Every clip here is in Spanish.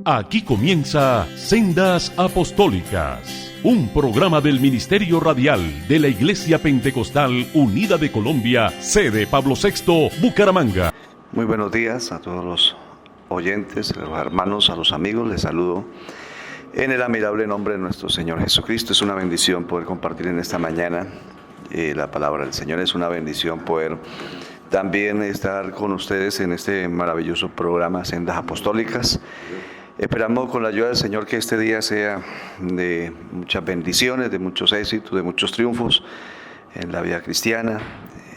Aquí comienza Sendas Apostólicas, un programa del Ministerio Radial de la Iglesia Pentecostal Unida de Colombia, sede Pablo VI, Bucaramanga. Muy buenos días a todos los oyentes, a los hermanos, a los amigos. Les saludo en el admirable nombre de nuestro Señor Jesucristo. Es una bendición poder compartir en esta mañana la palabra del Señor. Es una bendición poder también estar con ustedes en este maravilloso programa Sendas Apostólicas. Esperamos con la ayuda del Señor que este día sea de muchas bendiciones, de muchos éxitos, de muchos triunfos en la vida cristiana,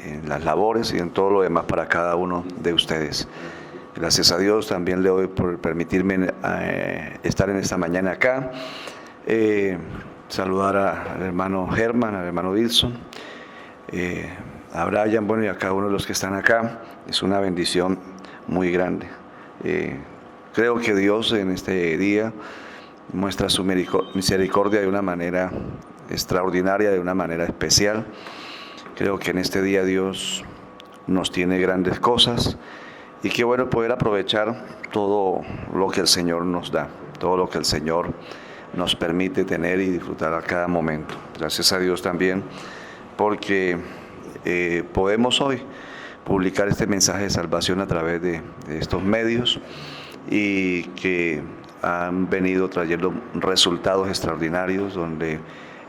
en las labores y en todo lo demás para cada uno de ustedes. Gracias a Dios también le doy por permitirme estar en esta mañana acá. Saludar al hermano Germán, al hermano Wilson, a Brian, bueno, y a cada uno de los que están acá. Es una bendición muy grande. Creo que Dios en este día muestra su misericordia de una manera extraordinaria, de una manera especial. Creo que en este día Dios nos tiene grandes cosas y qué bueno poder aprovechar todo lo que el Señor nos da, todo lo que el Señor nos permite tener y disfrutar a cada momento. Gracias a Dios también porque podemos hoy publicar este mensaje de salvación a través de estos medios y que han venido trayendo resultados extraordinarios donde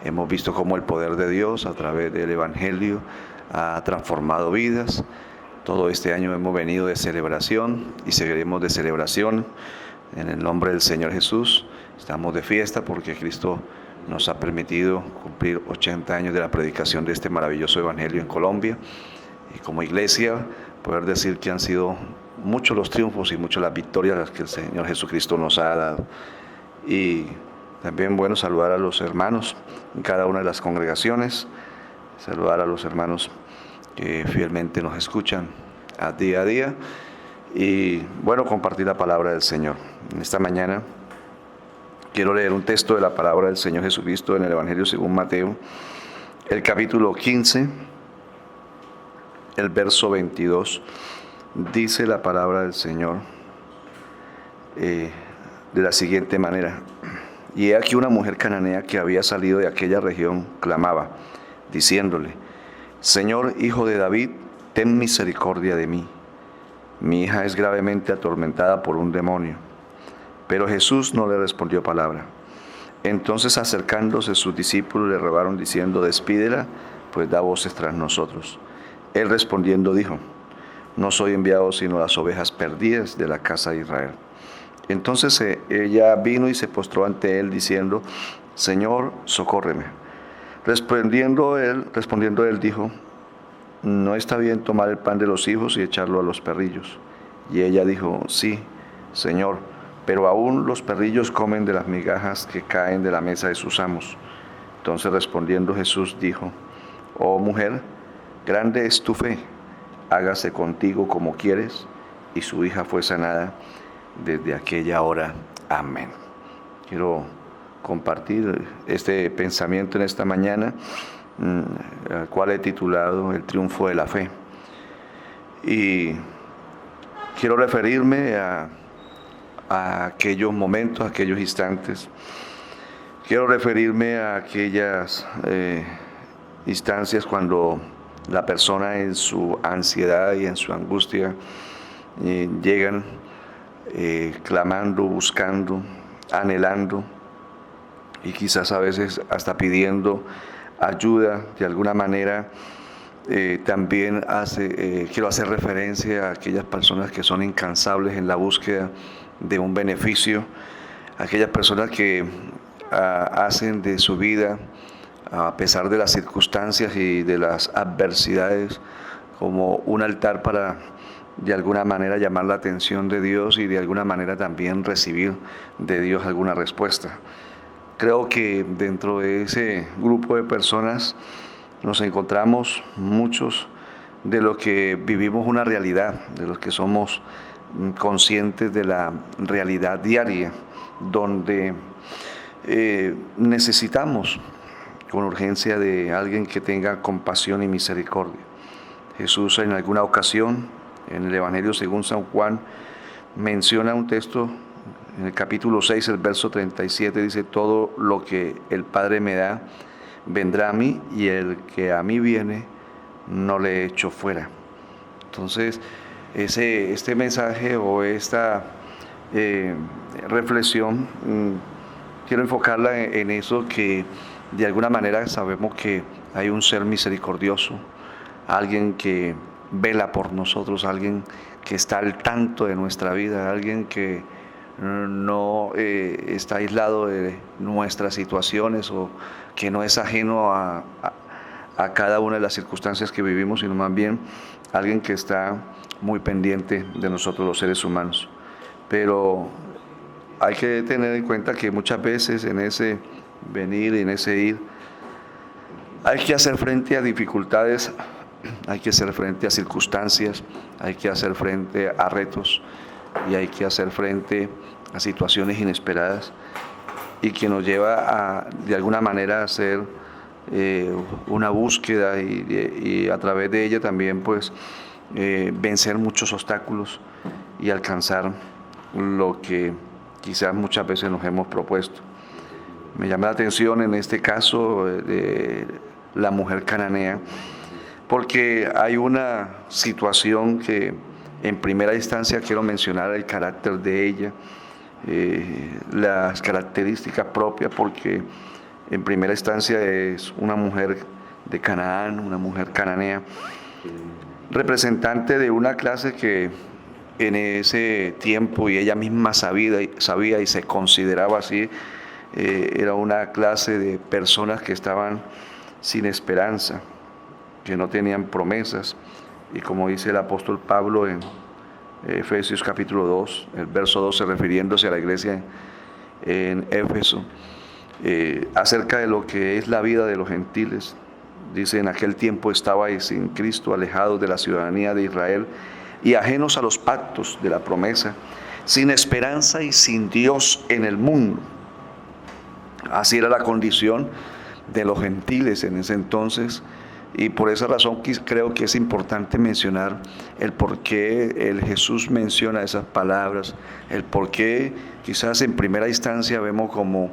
hemos visto cómo el poder de Dios a través del Evangelio ha transformado vidas. Todo este año hemos venido de celebración y seguiremos de celebración en el nombre del Señor Jesús. Estamos de fiesta porque Cristo nos ha permitido cumplir 80 años de la predicación de este maravilloso Evangelio en Colombia. Y como iglesia, poder decir que han sido muchos los triunfos y muchas las victorias que el Señor Jesucristo nos ha dado. Y también, bueno, saludar a los hermanos en cada una de las congregaciones, saludar a los hermanos que fielmente nos escuchan a día y, bueno, compartir la palabra del Señor. En esta mañana quiero leer un texto de la palabra del Señor Jesucristo en el Evangelio según Mateo, el capítulo 15, el verso 22. Dice la palabra del Señor de la siguiente manera: y he aquí una mujer cananea que había salido de aquella región clamaba, diciéndole: Señor, hijo de David, ten misericordia de mí. Mi hija es gravemente atormentada por un demonio. Pero Jesús no le respondió palabra. Entonces, acercándose sus discípulos, le rogaron diciendo: despídela, pues da voces tras nosotros. Él respondiendo dijo: no soy enviado sino a las ovejas perdidas de la casa de Israel. Entonces ella vino y se postró ante él diciendo: Señor, socórreme. Respondiendo él dijo: no está bien tomar el pan de los hijos y echarlo a los perrillos. Y ella dijo: sí, Señor, pero aún los perrillos comen de las migajas que caen de la mesa de sus amos. Entonces respondiendo Jesús dijo: oh mujer, grande es tu fe, hágase contigo como quieres. Y su hija fue sanada desde aquella hora. Amén. Quiero compartir este pensamiento en esta mañana, al cual he titulado El triunfo de la fe. Y quiero referirme a aquellos momentos, a aquellos instantes. Quiero referirme a aquellas instancias cuando la persona en su ansiedad y en su angustia llegan clamando, buscando, anhelando y quizás a veces hasta pidiendo ayuda. De alguna manera también quiero hacer referencia a aquellas personas que son incansables en la búsqueda de un beneficio, aquellas personas que hacen de su vida, a pesar de las circunstancias y de las adversidades, como un altar para de alguna manera llamar la atención de Dios y de alguna manera también recibir de Dios alguna respuesta. Creo que dentro de ese grupo de personas nos encontramos muchos de los que vivimos una realidad, de los que somos conscientes de la realidad diaria, donde necesitamos con urgencia de alguien que tenga compasión y misericordia. Jesús en alguna ocasión, en el Evangelio según San Juan, menciona un texto En el capítulo 6, el verso 37 dice: todo lo que el Padre me da vendrá a mí, y el que a mí viene no le echo fuera. Entonces, este mensaje o esta reflexión, quiero enfocarla en eso, que de alguna manera sabemos que hay un ser misericordioso, alguien que vela por nosotros, alguien que está al tanto de nuestra vida, alguien que no está aislado de nuestras situaciones, o que no es ajeno a cada una de las circunstancias que vivimos, sino más bien alguien que está muy pendiente de nosotros los seres humanos. Pero hay que tener en cuenta que muchas veces en ese venir y en ese ir hay que hacer frente a dificultades, hay que hacer frente a circunstancias, hay que hacer frente a retos, y hay que hacer frente a situaciones inesperadas, y que nos lleva de alguna manera a hacer una búsqueda, y a través de ella también pues vencer muchos obstáculos y alcanzar lo que quizás muchas veces nos hemos propuesto. Me llama la atención en este caso de la mujer cananea, porque hay una situación que en primera instancia quiero mencionar el carácter de ella, las características propias, porque en primera instancia es una mujer de Canaán, una mujer cananea, representante de una clase que en ese tiempo, y ella misma sabía y se consideraba así, era una clase de personas que estaban sin esperanza, que no tenían promesas, y como dice el apóstol Pablo en Efesios capítulo 2, el verso 12, refiriéndose a la iglesia en Éfeso, acerca de lo que es la vida de los gentiles. Dice: en aquel tiempo estabais sin Cristo, alejados de la ciudadanía de Israel y ajenos a los pactos de la promesa, sin esperanza y sin Dios en el mundo. Así era la condición de los gentiles en ese entonces, y por esa razón creo que es importante mencionar el por qué el Jesús menciona esas palabras, el por qué quizás en primera instancia vemos como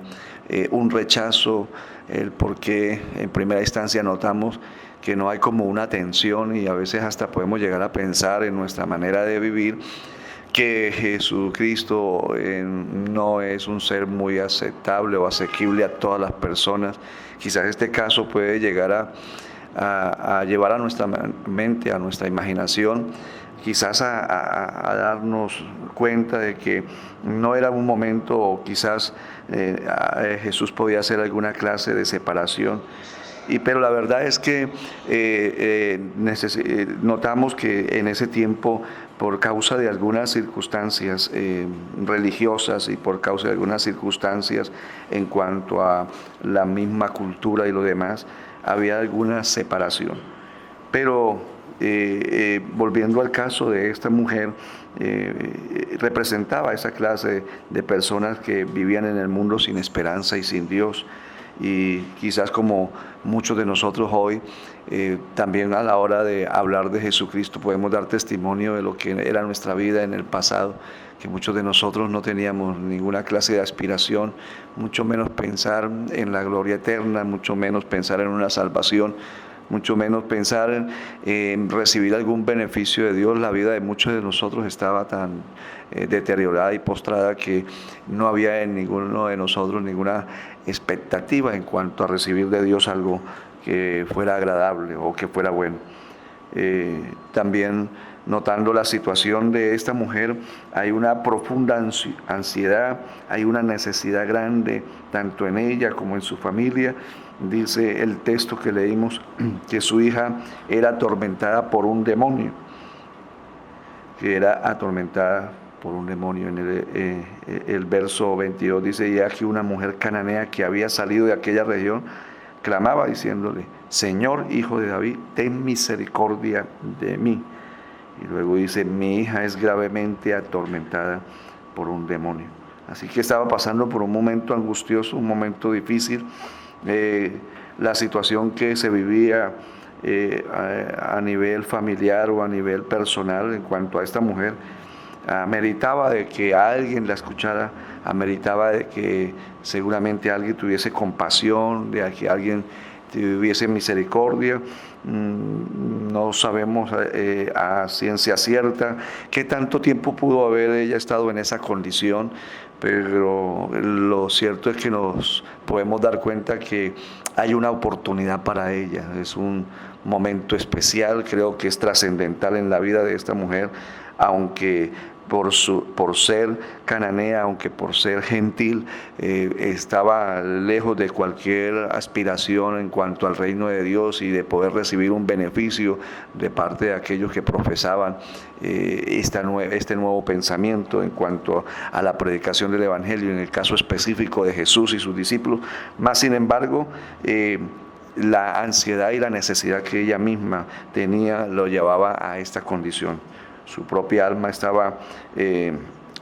un rechazo, el por qué en primera instancia notamos que no hay como una tensión, y a veces hasta podemos llegar a pensar en nuestra manera de vivir que Jesucristo no es un ser muy aceptable o asequible a todas las personas. Quizás este caso puede llegar a llevar a nuestra mente, a nuestra imaginación, quizás a darnos cuenta de que no era un momento, o quizás Jesús podía hacer alguna clase de separación. Pero la verdad es que notamos que en ese tiempo, por causa de algunas circunstancias religiosas, y por causa de algunas circunstancias en cuanto a la misma cultura y lo demás, había alguna separación. Pero volviendo al caso de esta mujer, representaba esa clase de personas que vivían en el mundo sin esperanza y sin Dios. Y quizás como muchos de nosotros hoy, también a la hora de hablar de Jesucristo podemos dar testimonio de lo que era nuestra vida en el pasado, que muchos de nosotros no teníamos ninguna clase de aspiración, mucho menos pensar en la gloria eterna, mucho menos pensar en una salvación, mucho menos pensar en recibir algún beneficio de Dios. La vida de muchos de nosotros estaba tan deteriorada y postrada que no había en ninguno de nosotros ninguna expectativa en cuanto a recibir de Dios algo que fuera agradable o que fuera bueno. También notando la situación de esta mujer, hay una profunda ansiedad, hay una necesidad grande, tanto en ella como en su familia. Dice el texto que leímos que su hija era atormentada por un demonio, que era atormentada por un demonio. En el verso 22 dice: y aquí una mujer cananea que había salido de aquella región clamaba diciéndole: Señor, hijo de David, ten misericordia de mí. Y luego dice: mi hija es gravemente atormentada por un demonio. Así que estaba pasando por un momento angustioso, un momento difícil. La situación que se vivía a nivel familiar o a nivel personal en cuanto a esta mujer ameritaba de que alguien la escuchara, ameritaba de que seguramente alguien tuviese compasión, de que alguien tuviese misericordia. No sabemos a ciencia cierta qué tanto tiempo pudo haber ella estado en esa condición, pero lo cierto es que nos podemos dar cuenta que hay una oportunidad para ella. Es un momento especial, creo que es trascendental en la vida de esta mujer, aunque por ser cananea, aunque por ser gentil, estaba lejos de cualquier aspiración en cuanto al reino de Dios y de poder recibir un beneficio de parte de aquellos que profesaban este nuevo pensamiento en cuanto a la predicación del Evangelio, en el caso específico de Jesús y sus discípulos. Más sin embargo, la ansiedad y la necesidad que ella misma tenía lo llevaba a esta condición. Su propia alma estaba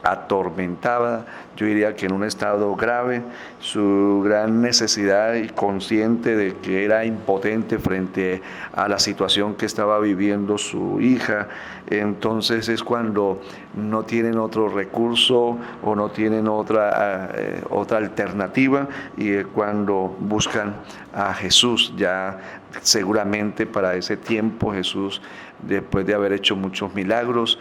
atormentada, yo diría que en un estado grave. Su gran necesidad y consciente de que era impotente frente a la situación que estaba viviendo su hija, entonces es cuando no tienen otro recurso o no tienen otra alternativa, y es cuando buscan a Jesús. Ya seguramente para ese tiempo Jesús, después de haber hecho muchos milagros,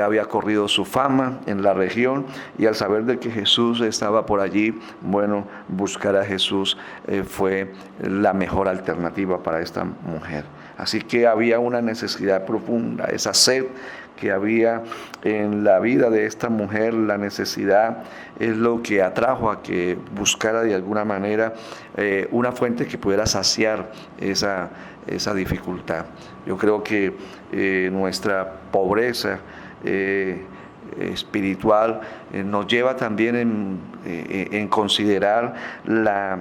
había corrido su fama en la región, y al saber de que Jesús estaba por allí, bueno, buscar a Jesús fue la mejor alternativa para esta mujer. Así que había una necesidad profunda, esa sed que había en la vida de esta mujer. La necesidad es lo que atrajo a que buscara de alguna manera una fuente que pudiera saciar esa dificultad. Yo creo que nuestra pobreza espiritual nos lleva también en considerar la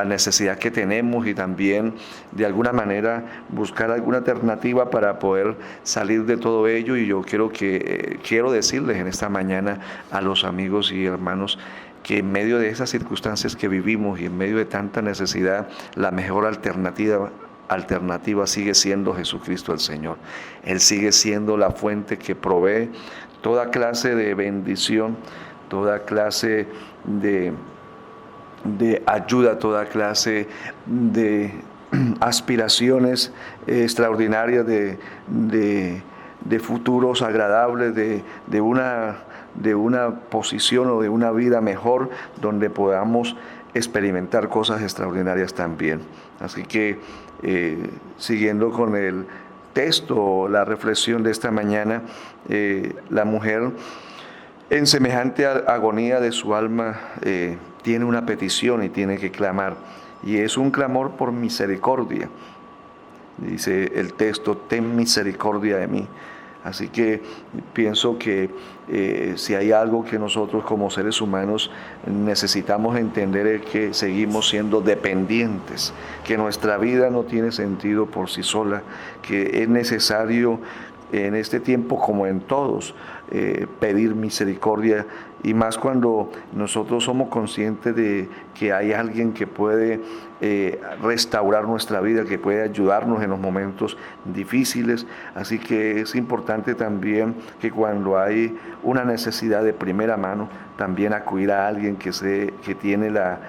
necesidad que tenemos, y también de alguna manera buscar alguna alternativa para poder salir de todo ello. Y yo quiero decirles en esta mañana a los amigos y hermanos que en medio de esas circunstancias que vivimos y en medio de tanta necesidad, la mejor alternativa sigue siendo Jesucristo el Señor. Él sigue siendo la fuente que provee toda clase de bendición, toda clase de ayuda, toda clase de aspiraciones extraordinarias de futuros agradables, de una posición o de una vida mejor, donde podamos experimentar cosas extraordinarias también. Así que siguiendo con el texto, la reflexión de esta mañana, la mujer en semejante agonía de su alma tiene una petición y tiene que clamar, y es un clamor por misericordia. Dice el texto: ten misericordia de mí. Así que pienso que si hay algo que nosotros como seres humanos necesitamos entender, es que seguimos siendo dependientes, que nuestra vida no tiene sentido por sí sola, que es necesario en este tiempo, como en todos, pedir misericordia, y más cuando nosotros somos conscientes de que hay alguien que puede restaurar nuestra vida, que puede ayudarnos en los momentos difíciles. Así que es importante también que cuando hay una necesidad de primera mano, también acudir a alguien que tiene la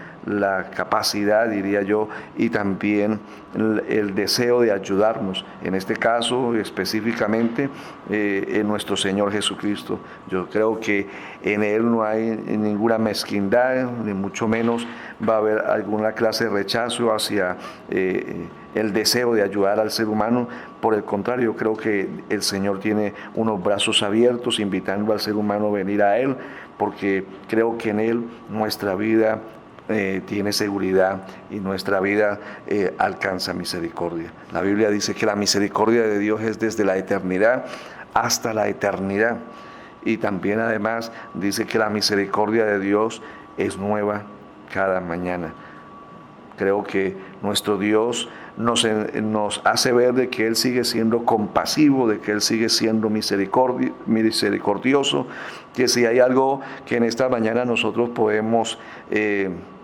capacidad, diría yo, y también el deseo de ayudarnos. En este caso específicamente en nuestro Señor Jesucristo. Yo creo que en Él no hay ninguna mezquindad, ni mucho menos va a haber alguna clase de rechazo hacia el deseo de ayudar al ser humano. Por el contrario, yo creo que el Señor tiene unos brazos abiertos, invitando al ser humano a venir a Él, porque creo que en Él nuestra vida tiene seguridad, y nuestra vida alcanza misericordia. La Biblia dice que la misericordia de Dios es desde la eternidad hasta la eternidad, y también además dice que la misericordia de Dios es nueva cada mañana. Creo que nuestro Dios nos hace ver de que Él sigue siendo compasivo, de que Él sigue siendo misericordioso, que si hay algo que en esta mañana nosotros podemos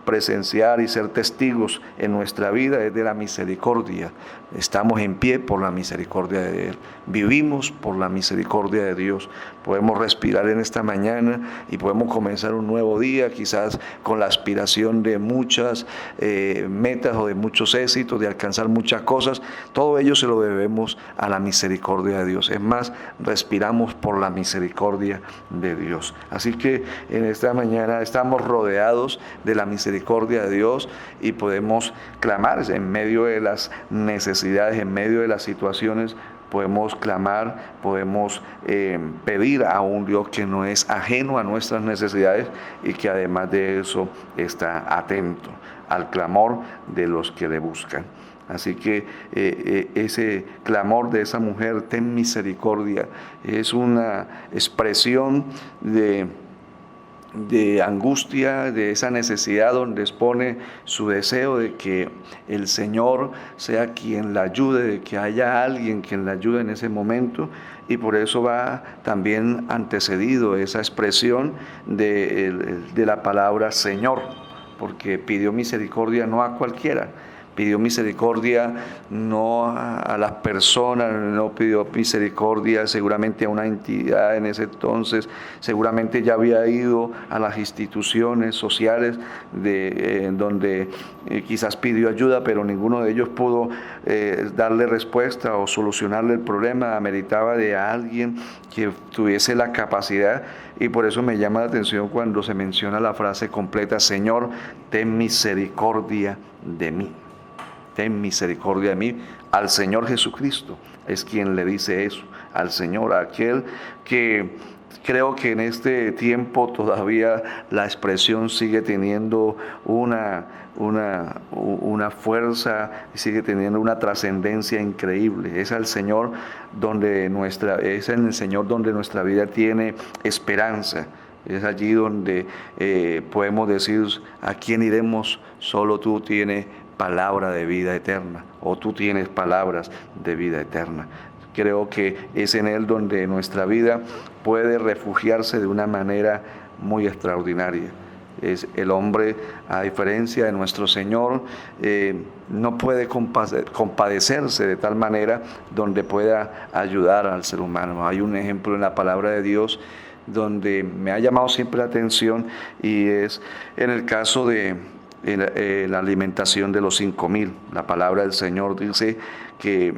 presenciar y ser testigos en nuestra vida es de la misericordia. Estamos en pie por la misericordia de Él. Vivimos por la misericordia de Dios. Podemos respirar en esta mañana y podemos comenzar un nuevo día, quizás con la aspiración de muchas metas o de muchos éxitos, de alcanzar muchas cosas. Todo ello se lo debemos a la misericordia de Dios. Es más, respiramos por la misericordia de Dios. Así que en esta mañana estamos rodeados de la misericordia de Dios y podemos clamar en medio de las necesidades, en medio de las situaciones. Podemos clamar, podemos pedir a un Dios que no es ajeno a nuestras necesidades y que además de eso está atento al clamor de los que le buscan. Así que ese clamor de esa mujer, ten misericordia, es una expresión de angustia, de esa necesidad donde expone su deseo de que el Señor sea quien la ayude, de que haya alguien quien la ayude en ese momento, y por eso va también antecedido esa expresión de la palabra Señor, porque pidió misericordia no a cualquiera. Pidió misericordia no a las personas, no pidió misericordia seguramente a una entidad en ese entonces, seguramente ya había ido a las instituciones sociales donde quizás pidió ayuda, pero ninguno de ellos pudo darle respuesta o solucionarle el problema. Ameritaba de alguien que tuviese la capacidad, y por eso me llama la atención cuando se menciona la frase completa: Señor, ten misericordia de mí. Ten misericordia de mí. Al Señor Jesucristo es quien le dice eso, al Señor, a aquel que creo que en este tiempo todavía la expresión sigue teniendo una fuerza, sigue teniendo una trascendencia increíble. Es al Señor es en el Señor donde nuestra vida tiene esperanza. Es allí donde podemos decir: ¿a quién iremos? Solo tú tienes palabra de vida eterna, o tú tienes palabras de vida eterna. Creo que es en Él donde nuestra vida puede refugiarse de una manera muy extraordinaria. Es el hombre, a diferencia de nuestro Señor, no puede compadecerse de tal manera donde pueda ayudar al ser humano. Hay un ejemplo en la palabra de Dios donde me ha llamado siempre la atención, y es en el caso de la alimentación de los 5,000. La palabra del Señor dice que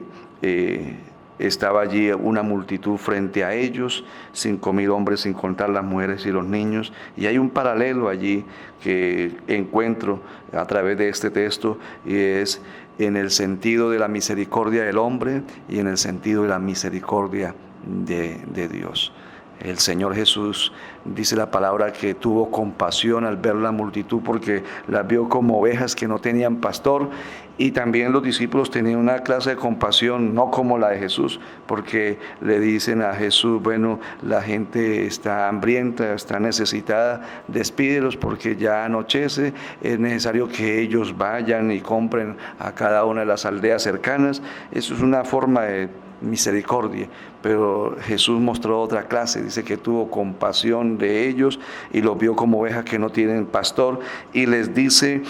estaba allí una multitud frente a ellos, 5,000 hombres sin contar las mujeres y los niños, y hay un paralelo allí que encuentro a través de este texto, y es en el sentido de la misericordia del hombre y en el sentido de la misericordia de Dios. El Señor Jesús, dice la palabra, que tuvo compasión al ver la multitud porque las vio como ovejas que no tenían pastor, y también los discípulos tenían una clase de compasión no como la de Jesús, porque le dicen a Jesús: bueno, la gente está hambrienta, está necesitada, despídelos porque ya anochece, es necesario que ellos vayan y compren a cada una de las aldeas cercanas. Eso es una forma de misericordia, pero Jesús mostró otra clase. Dice que tuvo compasión de ellos y los vio como ovejas que no tienen pastor, y les dice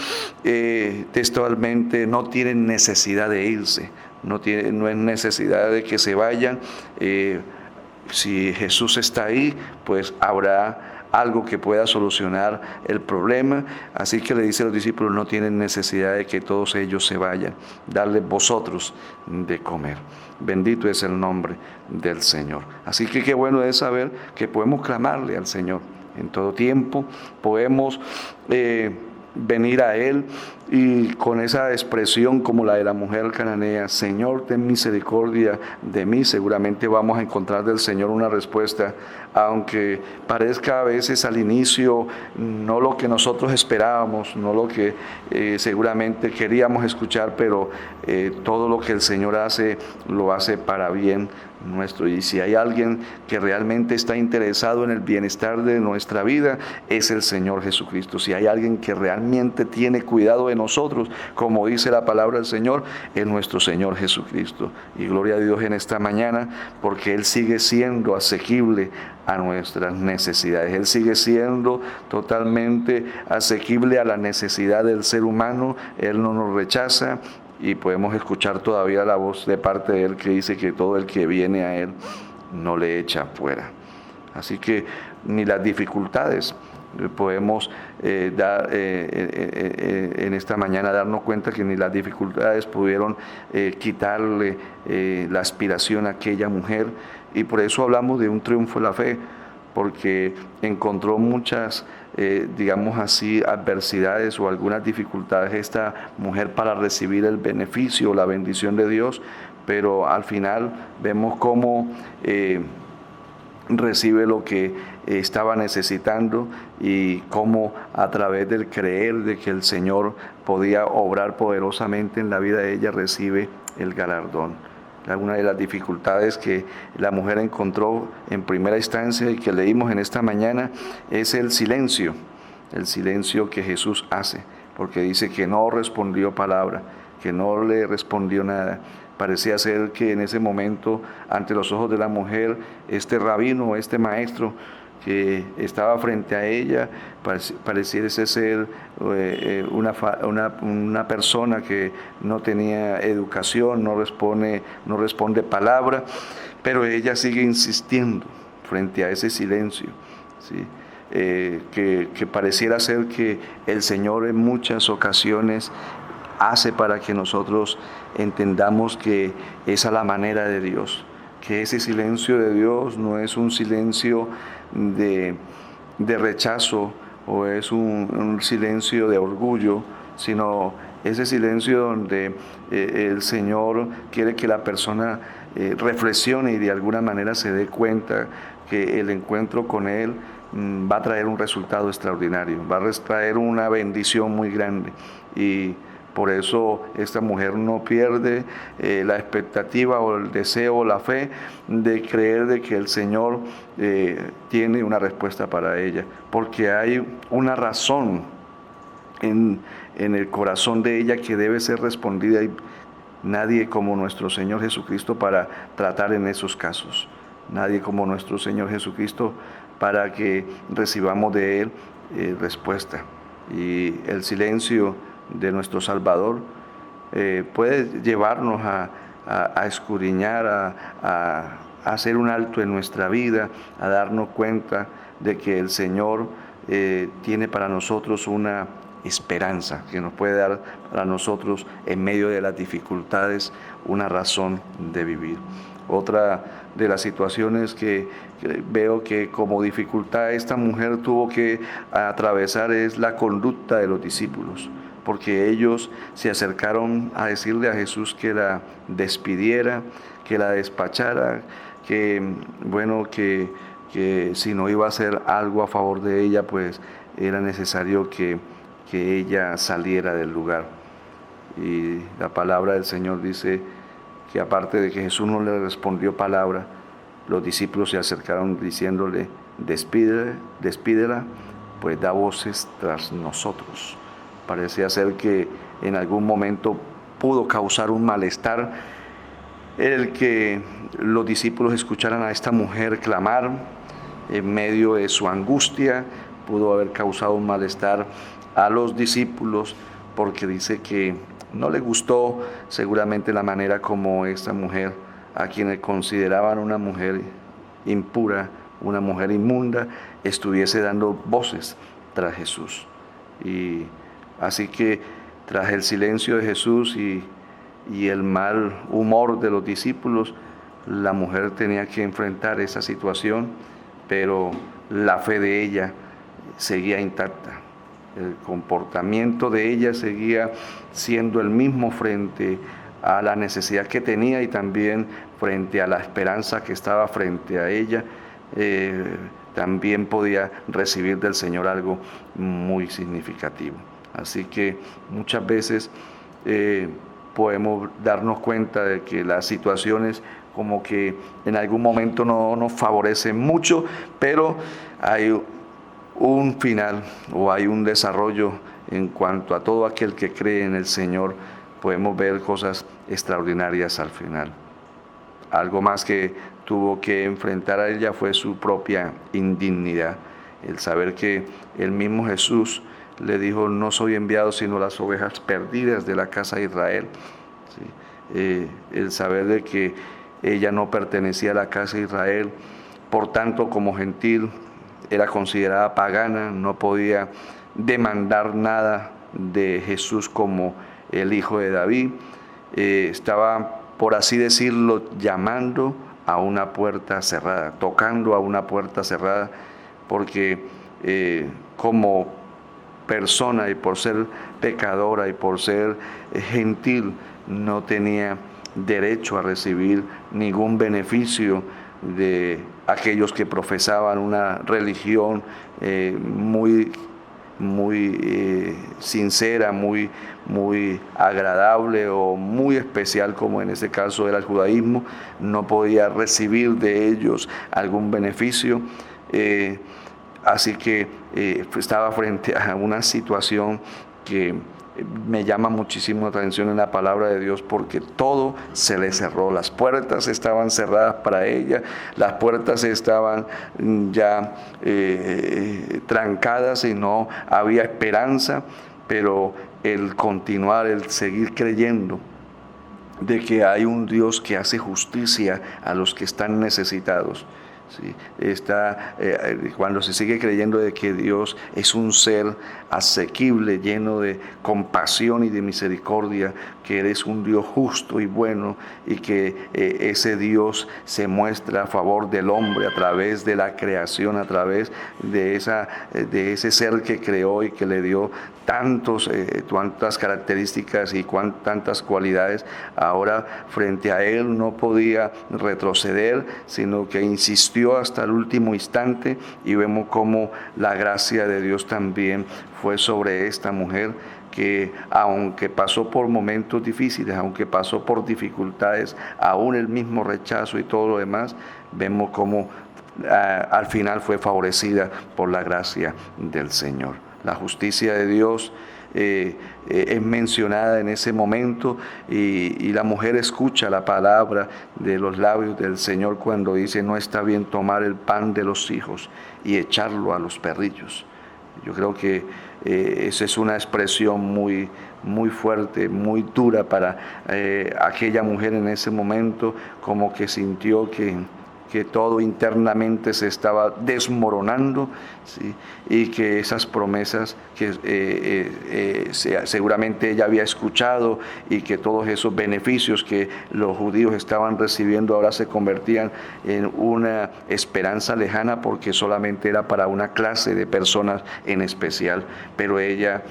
textualmente: no tienen necesidad de irse, no es necesidad de que se vayan. Si Jesús está ahí, pues habrá algo que pueda solucionar el problema. Así que le dice a los discípulos: no tienen necesidad de que todos ellos se vayan, darles vosotros de comer. Bendito es el nombre del Señor. Así que qué bueno es saber que podemos clamarle al Señor en todo tiempo, podemos venir a Él, y con esa expresión como la de la mujer cananea: Señor, ten misericordia de mí, seguramente vamos a encontrar del Señor una respuesta, aunque parezca a veces al inicio no lo que nosotros esperábamos, no lo que seguramente queríamos escuchar, pero todo lo que el Señor hace, lo hace para bien nuestro. Y si hay alguien que realmente está interesado en el bienestar de nuestra vida, es el Señor Jesucristo. Si hay alguien que realmente tiene cuidado de nosotros, como dice la palabra del Señor, es nuestro Señor Jesucristo. Y gloria a Dios en esta mañana, porque Él sigue siendo asequible a nuestras necesidades. Él sigue siendo totalmente asequible a la necesidad del ser humano. Él no nos rechaza. Y podemos escuchar todavía la voz de parte de Él que dice que todo el que viene a Él no le echa fuera. Así que ni las dificultades podemos en esta mañana darnos cuenta que ni las dificultades pudieron quitarle la aspiración a aquella mujer. Y por eso hablamos de un triunfo de la fe, porque encontró muchas, digamos así, adversidades o algunas dificultades esta mujer para recibir el beneficio, la bendición de Dios, pero al final vemos cómo recibe lo que estaba necesitando y cómo a través del creer de que el Señor podía obrar poderosamente en la vida de ella, recibe el galardón. Una de las dificultades que la mujer encontró en primera instancia y que leímos en esta mañana es el silencio que Jesús hace, porque dice que no respondió palabra, que no le respondió nada. Parecía ser que en ese momento, ante los ojos de la mujer, este rabino, este maestro que estaba frente a ella, pareciese ser una persona que no tenía educación, no responde palabra, pero ella sigue insistiendo frente a ese silencio, ¿sí? Que pareciera ser que el Señor en muchas ocasiones hace para que nosotros entendamos que esa es la manera de Dios, que ese silencio de Dios no es un silencio de rechazo o es un silencio de orgullo, sino ese silencio donde el Señor quiere que la persona reflexione y de alguna manera se dé cuenta que el encuentro con Él va a traer un resultado extraordinario, va a traer una bendición muy grande. Y por eso esta mujer no pierde la expectativa o el deseo o la fe de creer de que el Señor tiene una respuesta para ella, porque hay una razón en el corazón de ella que debe ser respondida, y nadie como nuestro Señor Jesucristo para tratar en esos casos. Nadie como nuestro Señor Jesucristo para que recibamos de Él respuesta. Y el silencio de nuestro Salvador puede llevarnos a escudriñar, a hacer un alto en nuestra vida, a darnos cuenta de que el Señor tiene para nosotros una esperanza, que nos puede dar para nosotros en medio de las dificultades una razón de vivir. Otra de las situaciones que veo que como dificultad esta mujer tuvo que atravesar es la conducta de los discípulos, porque ellos se acercaron a decirle a Jesús que la despidiera, que la despachara, que si no iba a hacer algo a favor de ella, pues era necesario que ella saliera del lugar. Y la palabra del Señor dice que aparte de que Jesús no le respondió palabra, los discípulos se acercaron diciéndole: despídela, pues da voces tras nosotros. Parecía ser que en algún momento pudo causar un malestar el que los discípulos escucharan a esta mujer clamar en medio de su angustia. Pudo haber causado un malestar a los discípulos, porque dice que no le gustó seguramente la manera como esta mujer, a quienes consideraban una mujer impura, una mujer inmunda, estuviese dando voces tras Jesús. Y así que tras el silencio de Jesús y el mal humor de los discípulos, la mujer tenía que enfrentar esa situación, pero la fe de ella seguía intacta. El comportamiento de ella seguía siendo el mismo frente a la necesidad que tenía y también frente a la esperanza que estaba frente a ella. También podía recibir del Señor algo muy significativo. Así que muchas veces podemos darnos cuenta de que las situaciones como que en algún momento no nos favorece mucho, pero hay un final o hay un desarrollo en cuanto a todo aquel que cree en el Señor. Podemos ver cosas extraordinarias al final. Algo más que tuvo que enfrentar a ella fue su propia indignidad, el saber que el mismo Jesús le dijo: no soy enviado sino las ovejas perdidas de la casa de Israel. ¿Sí? El saber de que ella no pertenecía a la casa de Israel, por tanto como gentil era considerada pagana, no podía demandar nada de Jesús como el hijo de David. Estaba, por así decirlo, llamando a una puerta cerrada, tocando a una puerta cerrada, porque como persona y por ser pecadora y por ser gentil no tenía derecho a recibir ningún beneficio de aquellos que profesaban una religión muy sincera, muy agradable o muy especial, como en ese caso era el judaísmo. No podía recibir de ellos algún beneficio, así que estaba frente a una situación que me llama muchísimo la atención en la palabra de Dios, porque todo se le cerró. Las puertas estaban cerradas para ella, las puertas estaban ya trancadas y no había esperanza, pero el continuar, el seguir creyendo de que hay un Dios que hace justicia a los que están necesitados. Sí, cuando se sigue creyendo de que Dios es un ser asequible, lleno de compasión y de misericordia, que eres un Dios justo y bueno, y que ese Dios se muestra a favor del hombre a través de la creación, a través de ese ser que creó y que le dio tantas características y tantas cualidades. Ahora frente a él no podía retroceder, sino que insistió hasta el último instante, y vemos cómo la gracia de Dios también fue sobre esta mujer, que aunque pasó por momentos difíciles, aunque pasó por dificultades, aún el mismo rechazo y todo lo demás, vemos cómo al final fue favorecida por la gracia del Señor. La justicia de Dios es mencionada en ese momento, y la mujer escucha la palabra de los labios del Señor cuando dice: no está bien tomar el pan de los hijos y echarlo a los perrillos. Yo creo que esa es una expresión muy fuerte, muy dura para aquella mujer en ese momento, como que sintió que todo internamente se estaba desmoronando, ¿sí? Y que esas promesas que seguramente ella había escuchado, y que todos esos beneficios que los judíos estaban recibiendo ahora se convertían en una esperanza lejana, porque solamente era para una clase de personas en especial. Pero ella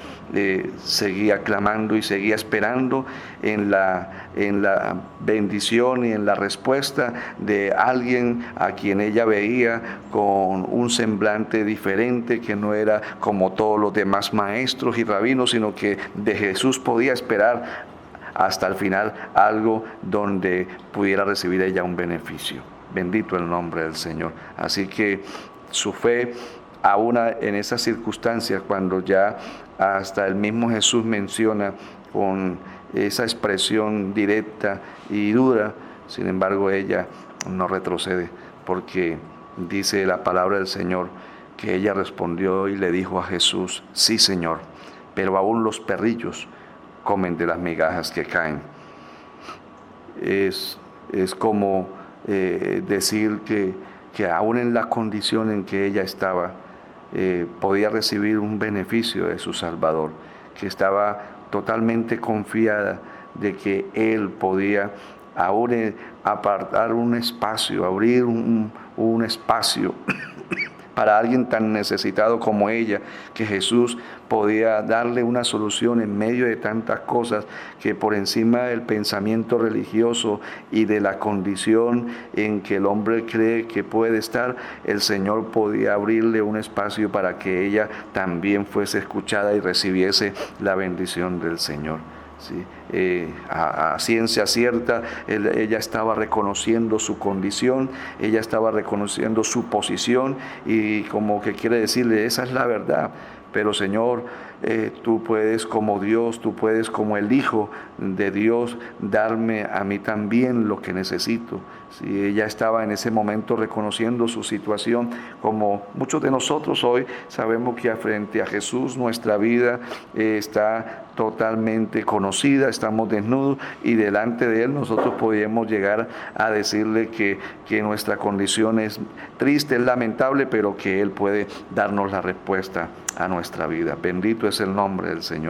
seguía clamando y seguía esperando en la bendición y en la respuesta de alguien a quien ella veía con un semblante diferente, que no era como todos los demás maestros y rabinos, sino que de Jesús podía esperar hasta el final algo donde pudiera recibir ella un beneficio. Bendito el nombre del Señor. Así que su fe, aún en esas circunstancias, cuando ya hasta el mismo Jesús menciona con esa expresión directa y dura, sin embargo ella no retrocede, porque dice la palabra del Señor que ella respondió y le dijo a Jesús: sí, Señor, pero aún los perrillos comen de las migajas que caen. Es como decir que aún en la condición en que ella estaba, podía recibir un beneficio de su Salvador, que estaba totalmente confiada de que Él podía aún apartar un espacio, abrir un espacio para alguien tan necesitado como ella, que Jesús podía darle una solución en medio de tantas cosas, que por encima del pensamiento religioso y de la condición en que el hombre cree que puede estar, el Señor podía abrirle un espacio para que ella también fuese escuchada y recibiese la bendición del Señor. ¿sí? A ciencia cierta, ella estaba reconociendo su condición, ella estaba reconociendo su posición y como que quiere decirle, esa es la verdad. Pero Señor, tú puedes como Dios, tú puedes como el Hijo de Dios darme a mí también lo que necesito. Si ella estaba en ese momento reconociendo su situación, como muchos de nosotros hoy sabemos que frente a Jesús nuestra vida está totalmente conocida, estamos desnudos y delante de Él nosotros podemos llegar a decirle que nuestra condición es triste, es lamentable, pero que Él puede darnos la respuesta a nuestra vida. Bendito es el nombre del Señor.